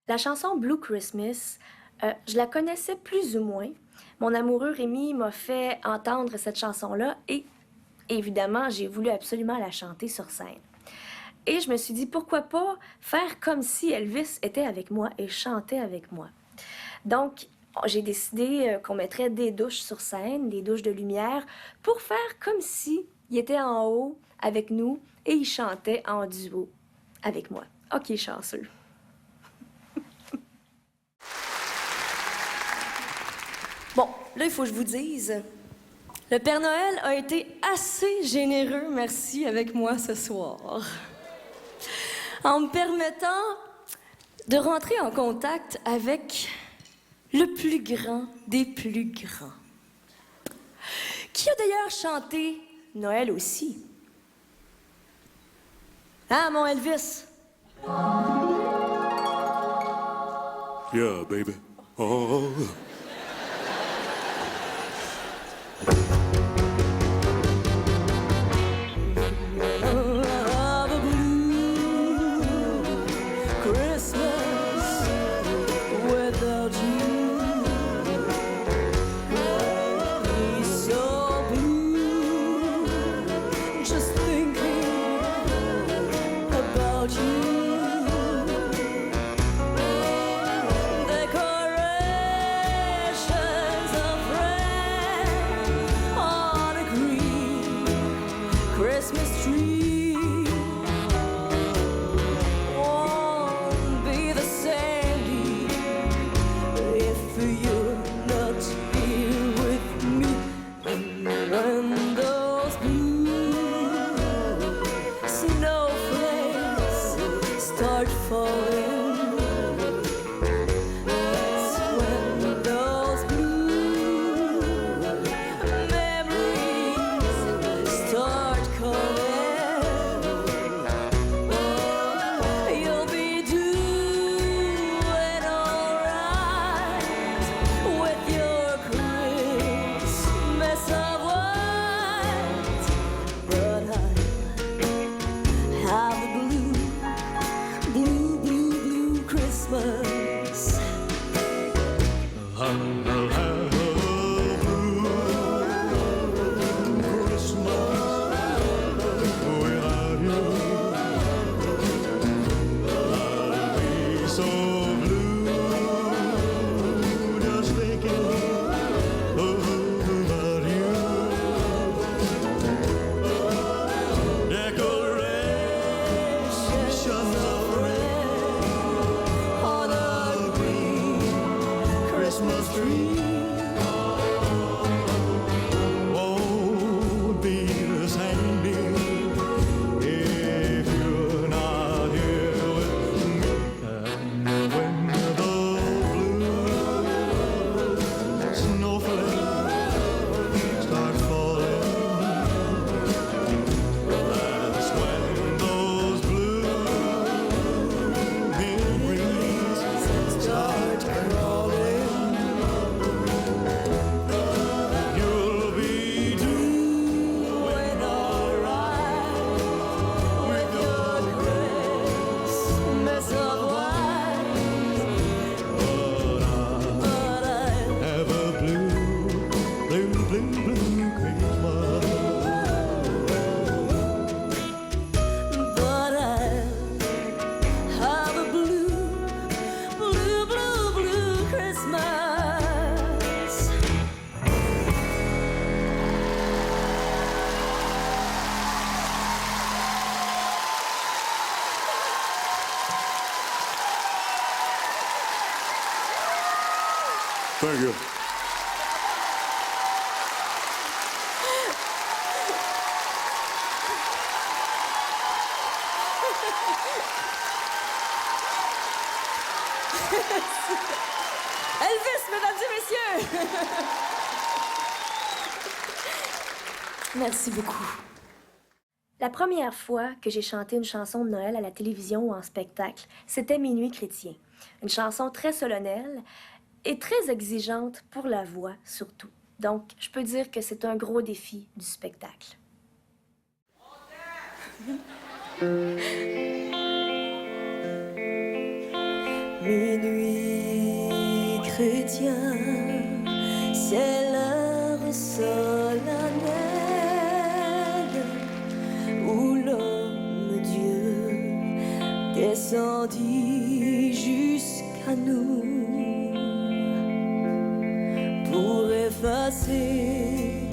[SPEAKER 1] La chanson Blue Christmas, je la connaissais plus ou moins. Mon amoureux Rémi m'a fait entendre cette chanson-là et évidemment, j'ai voulu absolument la chanter sur scène. Et je me suis dit, pourquoi pas faire comme si Elvis était avec moi et chantait avec moi. Donc, j'ai décidé qu'on mettrait des douches sur scène, des douches de lumière, pour faire comme si il était en haut avec nous et il chantait en duo avec moi. OK, chanceux. Bon, là, il faut que je vous dise, le Père Noël a été assez généreux, merci, avec moi ce soir. En me permettant de rentrer en contact avec le plus grand des plus grands, qui a d'ailleurs chanté Noël aussi. Ah, mon Elvis!
[SPEAKER 4] Yeah, baby. Oh.
[SPEAKER 2] Christmas tree won't be the same if you're not here with me. And when those blue snowflakes start falling, that's when those blue memories start coming. You'll be doing alright with your Christmas of white, but I have a blue Christmas.
[SPEAKER 4] I'll have a blue Christmas without you. I'll be so blue just thinking about you. Decorations of red
[SPEAKER 2] On a green
[SPEAKER 4] Christmas tree won't be the same, dear, if you're not here with me. And when the blue snowflakes start falling, that's when those blue memories start crawling. You'll be doing
[SPEAKER 2] alright with your Christmas of white, but I
[SPEAKER 4] have a blue Christmas.
[SPEAKER 2] But I have a blue Christmas.
[SPEAKER 4] Thank you.
[SPEAKER 1] Elvis, mesdames et messieurs! Merci beaucoup. La première fois que j'ai chanté une chanson de Noël à la télévision ou en spectacle, c'était Minuit chrétien. Une chanson très solennelle et très exigeante pour la voix, surtout. Donc, je peux dire que c'est un gros défi du spectacle.
[SPEAKER 2] Minuit chrétien, c'est l'heure solennelle où l'homme Dieu descendit jusqu'à nous pour effacer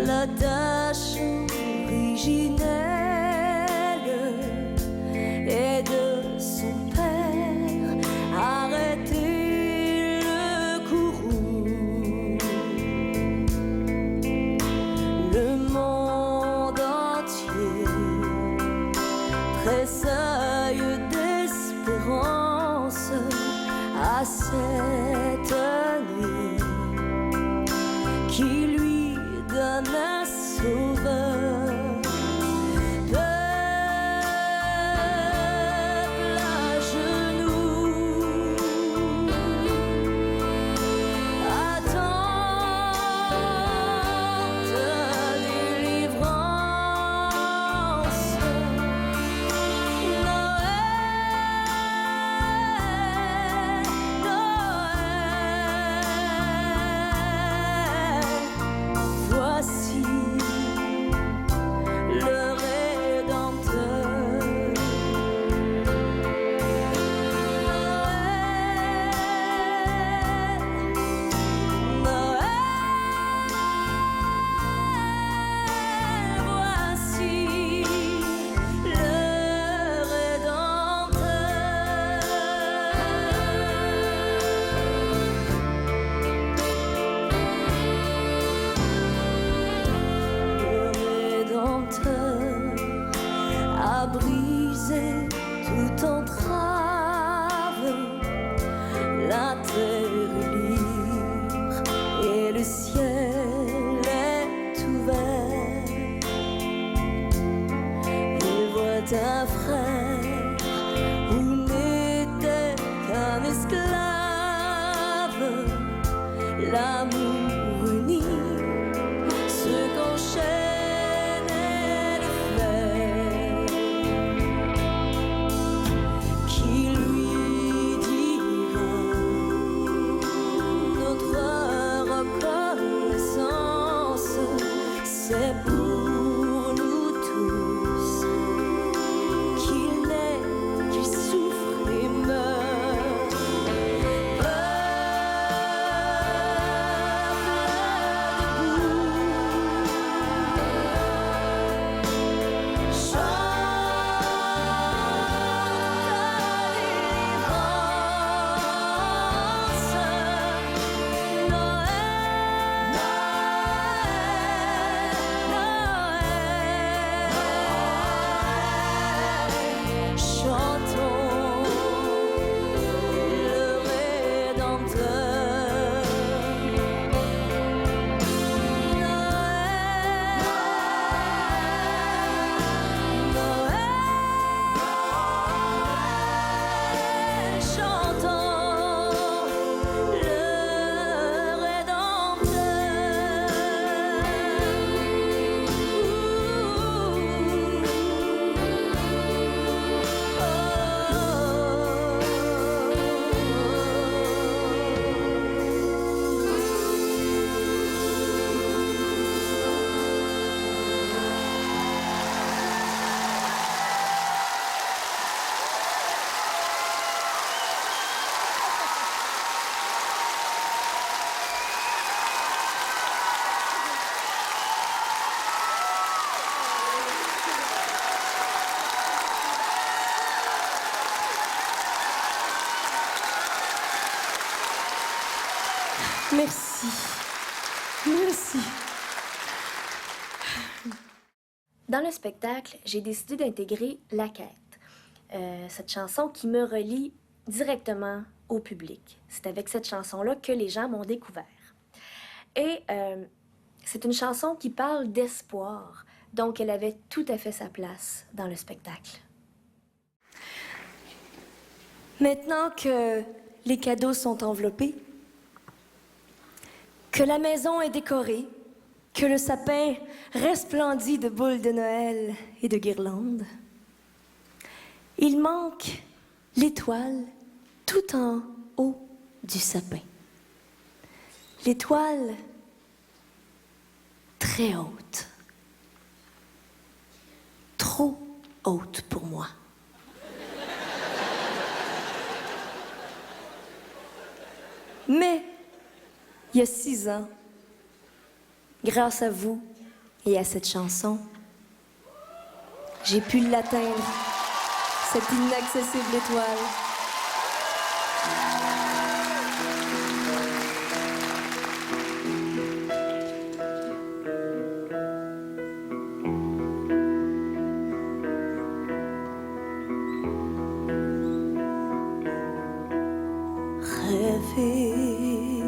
[SPEAKER 2] la tâche originelle et de son Père arrêter le courroux. Le monde entier tressaille d'espérance à cette nuit qui lui donne un sauveur. Peuple à genoux, attends ta délivrance. Noël, voici le Rédempteur. Noël, voici le Rédempteur a brisé toute entrave. La terre est libre et le ciel est ouvert. Il voit un frère où n'était qu'un esclave. L'amour unit ce qu'enchaînait le fer, qui lui dira notre reconnaissance, c'est pour nous tous qu'il naît, qu'il souffre et meurt.
[SPEAKER 1] Merci. Merci. Dans le spectacle, j'ai décidé d'intégrer La Quête, cette chanson qui me relie directement au public. C'est avec cette chanson-là que les gens m'ont découvert. Et c'est une chanson qui parle d'espoir, donc elle avait tout à fait sa place dans le spectacle. Maintenant que les cadeaux sont enveloppés, que la maison est décorée, que le sapin resplendit de boules de Noël et de guirlandes, il manque l'étoile tout en haut du sapin. L'étoile très haute, trop haute pour moi. Mais, il y a 6 ans, grâce à vous et à cette chanson, j'ai pu l'atteindre, cette inaccessible étoile. Rêver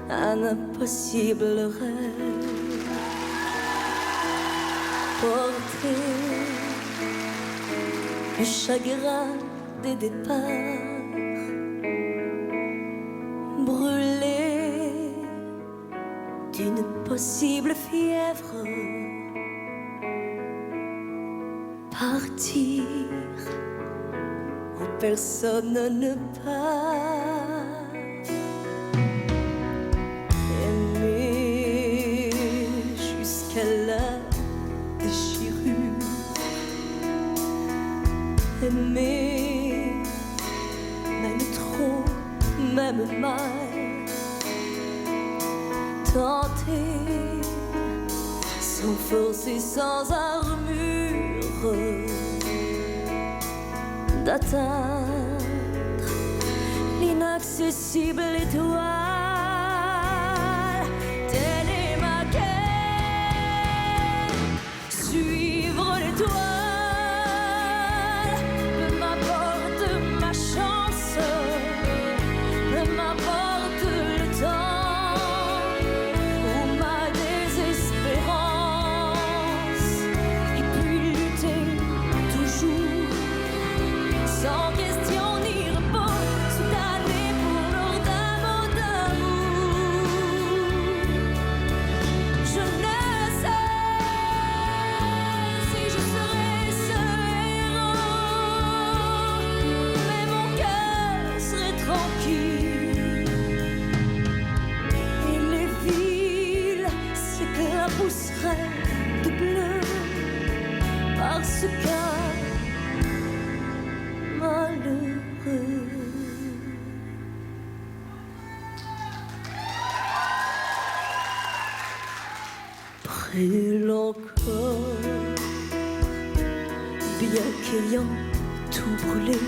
[SPEAKER 1] un impossible rêve, porter le chagrin des départs, brûler d'une possible fièvre, partir où personne ne part, aimer jusqu'à la déchirure, aimer même trop, même mal, tenter sans force et sans armure d'atteindre l'inaccessible étoile. Telle est ma quête, suivre l'étoile, peu m'apporte ma chance, peu m'apporte le temps ou ma désespérance, et puis lutter toujours sans question ni repos, soudanné pour l'heure d'amour. Je ne sais si je serai ce héros, mais mon cœur serait tranquille et les villes s'éclabousseraient de bleu parce qu'un malheureux. Brûle encore, bien qu'ayant tout brûlé,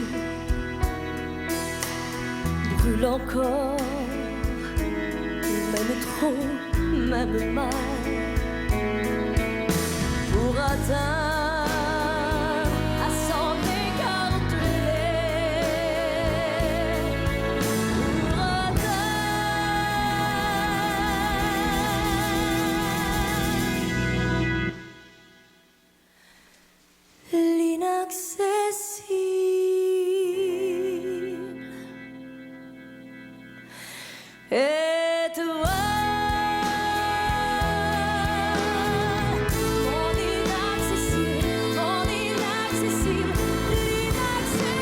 [SPEAKER 1] brûle encore, même trop, même mal, pour atteindre à s'en écarteler, pour atteindre l'inaccessible étoile. Mon inaccessible, l'inaccessible étoile.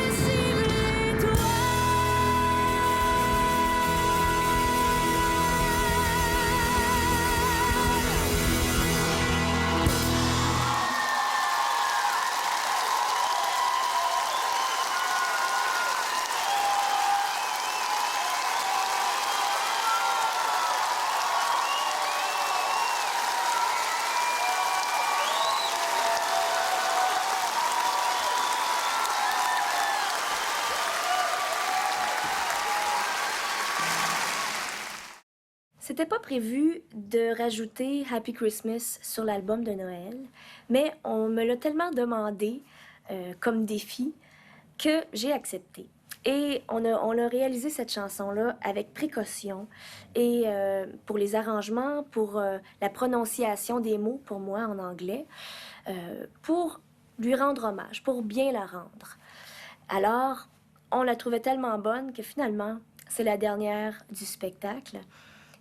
[SPEAKER 1] C'était pas prévu de rajouter Happy Christmas sur l'album de Noël, mais on me l'a tellement demandé comme défi que j'ai accepté. Et on a réalisé cette chanson-là avec précaution et pour les arrangements, pour la prononciation des mots pour moi en anglais, pour lui rendre hommage, pour bien la rendre. Alors, on la trouvait tellement bonne que finalement, c'est la dernière du spectacle.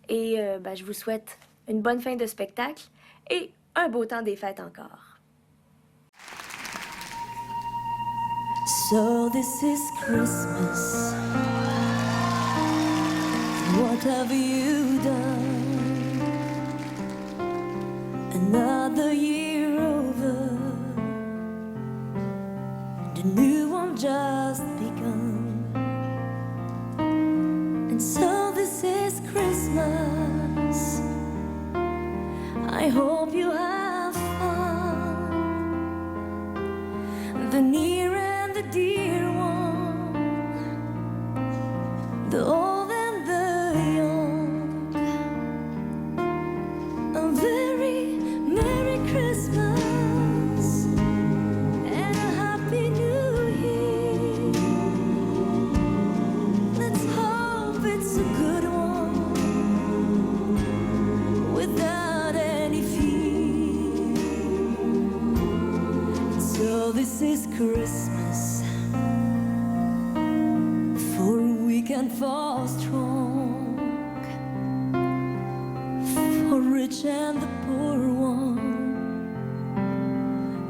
[SPEAKER 1] Et je vous souhaite une bonne fin de spectacle et un beau temps des fêtes encore.
[SPEAKER 2] So this is Christmas. What have you done? Another year over. The new one just begun. And so this is Christmas. I hope you have fun. The near and the dear one, the old and the young. A very Merry Christmas and a Happy New Year. Let's hope it's a good one without any fear. So this is Christmas for weak and for strong, for rich and the poor one.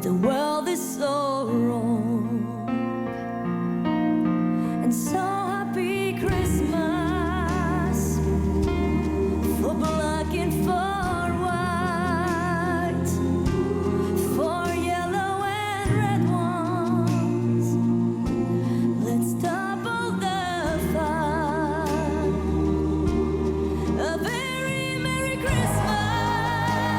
[SPEAKER 2] The world is so wrong, and so happy Christmas for black and for white, for yellow and red ones. Let's double the fun. A very Merry Christmas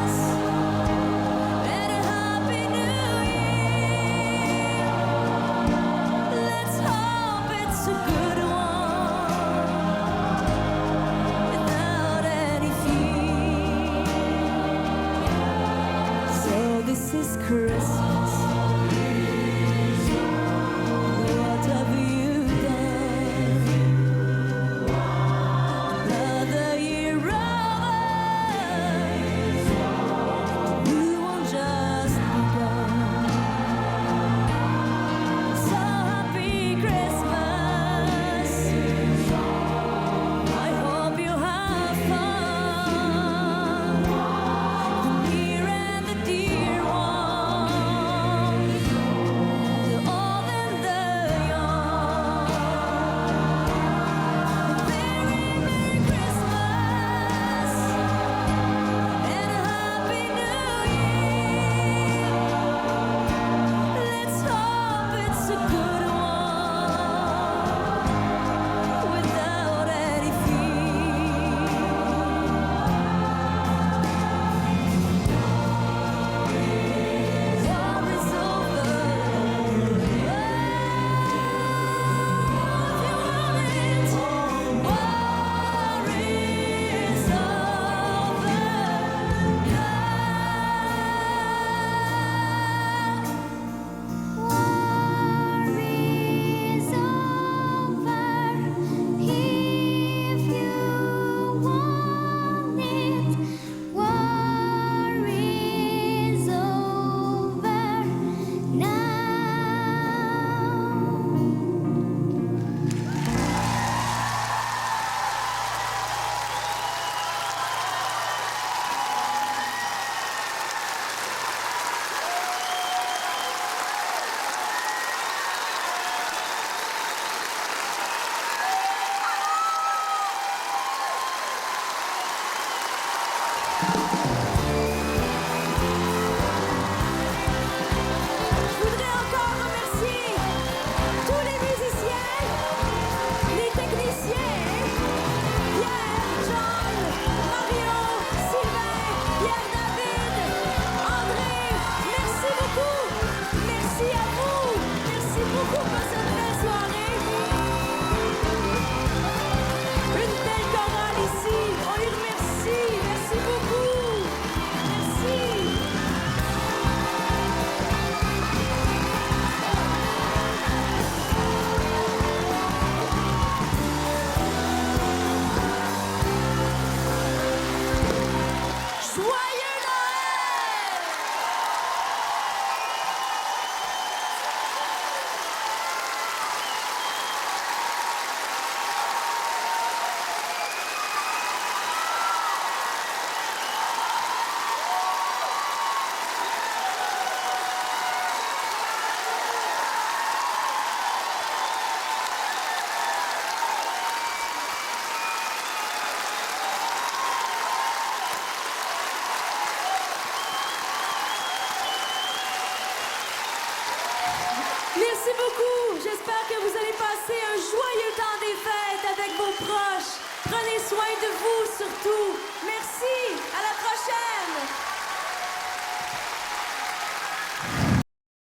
[SPEAKER 2] Merci beaucoup. J'espère que vous allez passer un joyeux temps des fêtes avec vos proches. Prenez soin de vous surtout. Merci. À la prochaine.